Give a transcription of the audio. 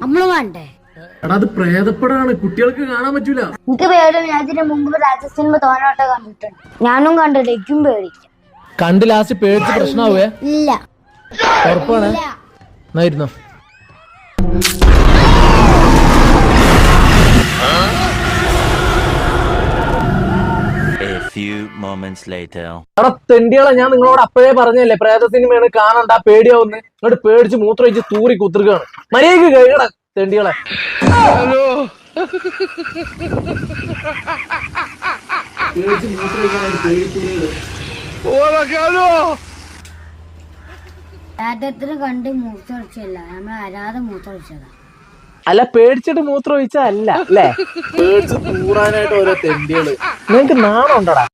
നമ്മള് വേണ്ടേ? എടാ അത് പ്രേതപ്പെടാണ്, കുട്ടികൾക്ക് കാണാൻ പറ്റൂല. എനിക്ക് പേടി. ഞാൻ ഇതിന് മുമ്പ് രാജസിനിമ തോന്നോട്ടെ കണ്ടിട്ടുണ്ട്. ഞാനും കണ്ടിട്ട് എനിക്കും പേടിക്കാം. കണ്ട് ലാസ്റ്റ് പേടിച്ച് പ്രശ്നമാവേ? ഇല്ല. ഉറപ്പാണ്? എന്നായിരുന്നോ? എടാ തെണ്ടികളെ, ഞാൻ നിങ്ങളോട് അപ്പോഴേ പറഞ്ഞല്ലേ പ്രേത സിനിമയാണ് കാണണ്ട, പേടിയാവുന്ന്. ഇങ്ങോട്ട് പേടിച്ച് മൂത്രമൊഴിച്ച് തൂറി കുത്തിരിക്കാണ്. മര്യാദക്ക് കഴിയടാ തെണ്ടികളെ. രാജത്തിന് കണ്ട് മൂത്രമൊഴിച്ചല്ല, നമ്മൾ അരാതെ മൂത്രമൊഴിച്ചതാ. അല്ല പേടിച്ചിട്ട് മൂത്രം ഒഴിച്ചാ അല്ല അല്ലേ? പേടിച്ച് തൂറാനായിട്ട് ഓരോ തെണ്ടികള്. നിങ്ങക്ക് നാണം ഉണ്ടടാ?